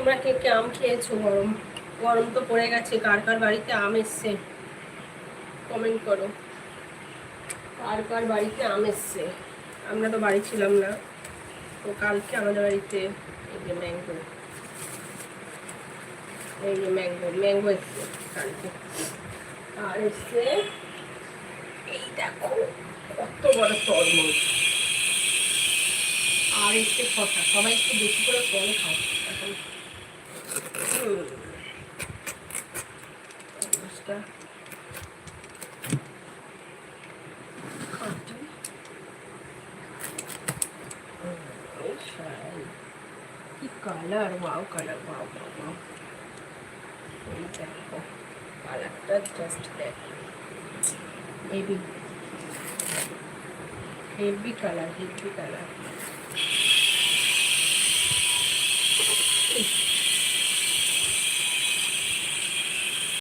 তোমরা কে কে আম খেয়েছো? গরম গরম তো পড়ে গেছে। কার কার বাড়িতে আম এসছে কমেন্ট করো। কার কার বাড়িতে আম এসছে? আমরা তো বাড়ি ছিলাম না, তো কালকে আমাদের বাড়িতে এই যে ম্যাঙ্গো, এই যে ম্যাঙ্গো ম্যাঙ্গো এসছে কালকে। আর এসছে এই দেখো কত বড় তরমুজ। আর এসছে শসা। সবাই একটু বেশি করে ফল খাও এখন। তরমুজটা খাচ্ছি। কি colour, wow colour, wow wow wow. এই দেখো কালারটা জাস্ট দেখো, heavy heavy colour, heavy colour.